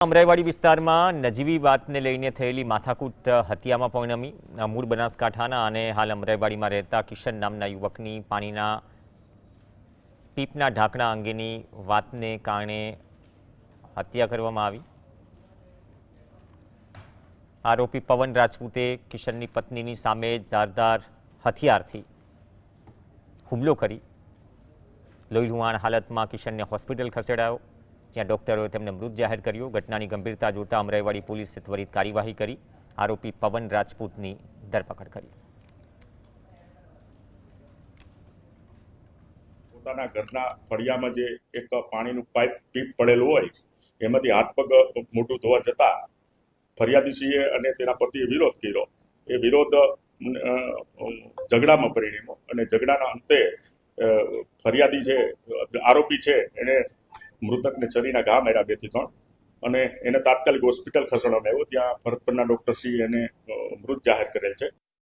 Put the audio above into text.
અમરાઈવાડી વિસ્તારમાં નજીવી વાતને લઈને થયેલી માથાકૂટ હત્યામાં પરિણમી। મૂળ બનાસકાંઠાના અને હાલ અમરાઈવાડીમાં રહેતા કિશન નામના યુવકની પાણીના પીપના ઢાંકણા અંગેની વાતને કારણે હત્યા કરવામાં આવી। આરોપી પવન રાજપૂતે કિશનની પત્નીની સામે ધારદાર હથિયારથી હુમલો કરી લોહી લુહાણ હાલતમાં કિશનને હોસ્પિટલ ખસેડાયો, જ્યાં ડોક્ટરોએ તેમને મૃત જાહેર કર્યો। ઘટનાની ગંભીરતા જોતા અમરાઈવાડી પોલીસે ત્વરિત કાર્યવાહી કરી આરોપી પવન રાજપૂતની ધરપકડ કરી। પોતાના ઘરના ફળિયામાં જે એક પાણીનું પીપ પડેલું હોય એમાંથી હાથ પગ મોઢું ધોવા જતા ફરિયાદીશ્રીએ અને તેના પતિએ વિરોધ કર્યો। એ વિરોધ ઝઘડામાં પરિણમ્યો અને ઝઘડાના અંતે ફરિયાદી છે, આરોપી છે, એને મૃતકને છરીના ઘા માર્યા 2 થી 3 અને એને તાત્કાલિક હોસ્પિટલ ખસેડવામાં આવ્યો। ત્યાં ફરજ પરના ડોક્ટરશ્રી એને મૃત જાહેર કરેલ છે।